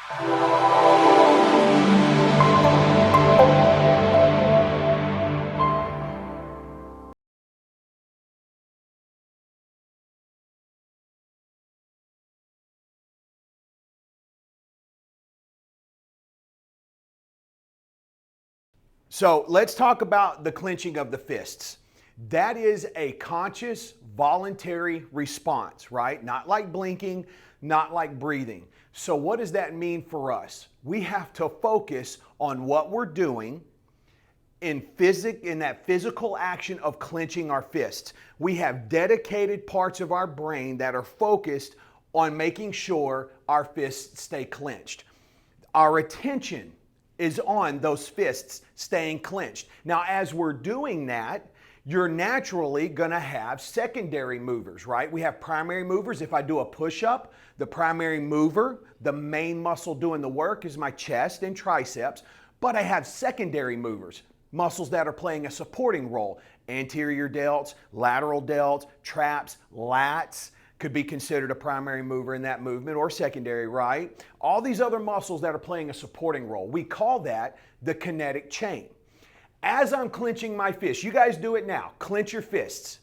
So let's talk about the clenching of the fists. That is a conscious, voluntary response, right? Not like blinking, not like breathing. So what does that mean for us? We have to focus on what we're doing in that physical action of clenching our fists. We have dedicated parts of our brain that are focused on making sure our fists stay clenched. Our attention is on those fists staying clenched. Now, as we're doing that, you're naturally gonna have secondary movers, right? We have primary movers. If I do a push-up, the primary mover, the main muscle doing the work is my chest and triceps, but I have secondary movers, muscles that are playing a supporting role. Anterior delts, lateral delts, traps, lats, could be considered a primary mover in that movement, or secondary, right? All these other muscles that are playing a supporting role. We call that the kinetic chain. As I'm clenching my fists, you guys do it now, clench your fists,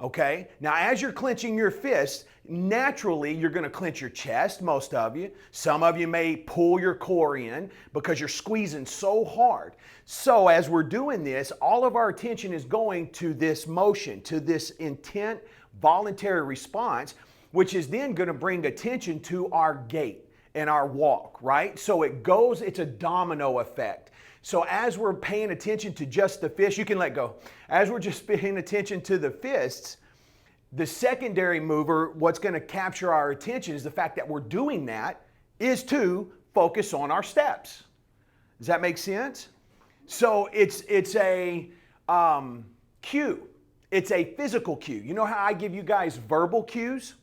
okay? Now as you're clenching your fists, naturally you're gonna clench your chest, most of you. Some of you may pull your core in because you're squeezing so hard. So as we're doing this, all of our attention is going to this motion, to this intent, voluntary response, which is then going to bring attention to our gait and our walk, right? So it's a domino effect. So as we're paying attention to just the fist, you can let go. As we're just paying attention to the fists, the secondary mover, what's going to capture our attention is the fact that we're doing that is to focus on our steps. Does that make sense? So it's a cue. It's a physical cue. You know how I give you guys verbal cues?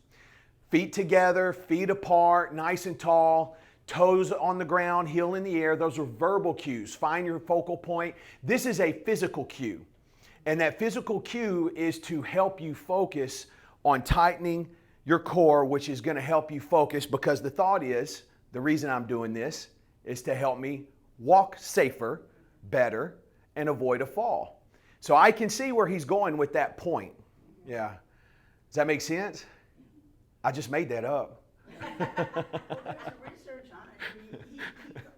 Feet together, feet apart, nice and tall, toes on the ground, heel in the air. Those are verbal cues. Find your focal point. This is a physical cue. And that physical cue is to help you focus on tightening your core, which is going to help you focus, because the thought is, the reason I'm doing this is to help me walk safer, better, and avoid a fall. So I can see where he's going with that point. Yeah. Does that make sense? I just made that up. Well, there's research on it.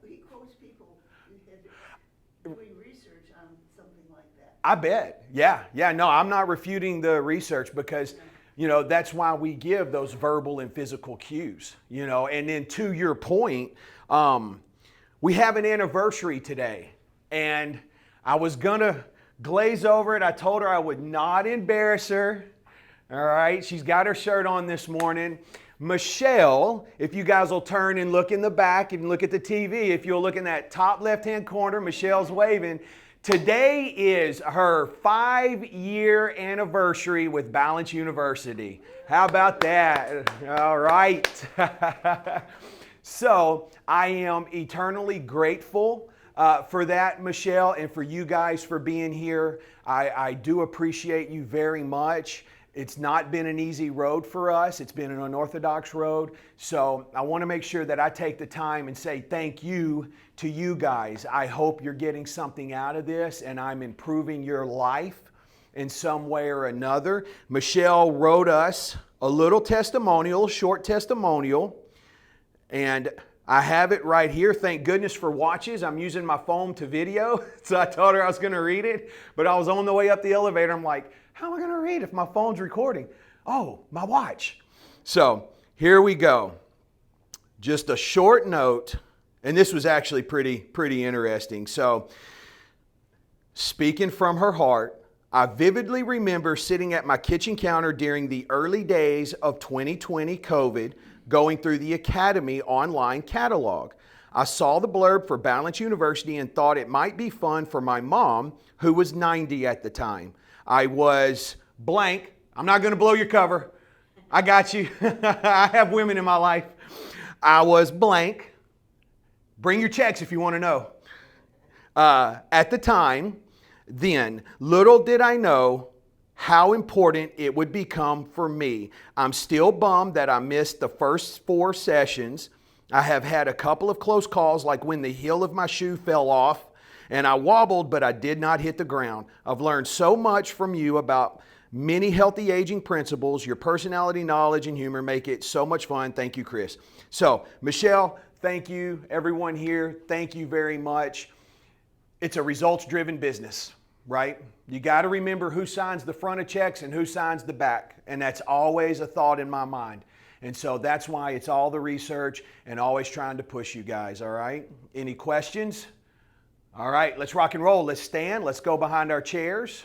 He quotes people doing research on something like that. I bet. Yeah. No, I'm not refuting the research because, that's why we give those verbal and physical cues, And then to your point, we have an anniversary today. And I was going to glaze over it. I told her I would not embarrass her. All right. She's got her shirt on this morning. Michelle, if you guys will turn and look in the back and look at the TV, if you'll look in that top left-hand corner, Michelle's waving. Today is her 5-year anniversary with Balance University. How about that? All right. So I am eternally grateful for that, Michelle, and for you guys for being here. I do appreciate you very much. It's not been an easy road for us. It's been an unorthodox road. So I want to make sure that I take the time and say thank you to you guys. I hope you're getting something out of this and I'm improving your life in some way or another. Michelle wrote us a little testimonial, short testimonial, and I have it right here. Thank goodness for watches. I'm using my phone to video. So I told her I was going to read it, but I was on the way up the elevator. I'm like, how am I going to read if my phone's recording? Oh, my watch. So here we go. Just a short note. And this was actually pretty interesting. So speaking from her heart, I vividly remember sitting at my kitchen counter during the early days of 2020 COVID, going through the Academy online catalog. I saw the blurb for Balance University and thought it might be fun for my mom, who was 90 at the time. I was blank. I'm not going to blow your cover. I got you. I have women in my life. I was blank. Bring your checks if you want to know. At the time, then, little did I know how important it would become for me. I'm still bummed that I missed the first 4 sessions I have had a couple of close calls, like when the heel of my shoe fell off and I wobbled, but I did not hit the ground. I've learned so much from you about many healthy aging principles. Your personality, knowledge, and humor make it so much fun. Thank you, Chris. So, Michelle, thank you. Everyone here, thank you very much. It's a results-driven business, right? You got to remember who signs the front of checks and who signs the back. And that's always a thought in my mind. And so that's why it's all the research and always trying to push you guys, all right? Any questions? All right, let's rock and roll. Let's stand. Let's go behind our chairs.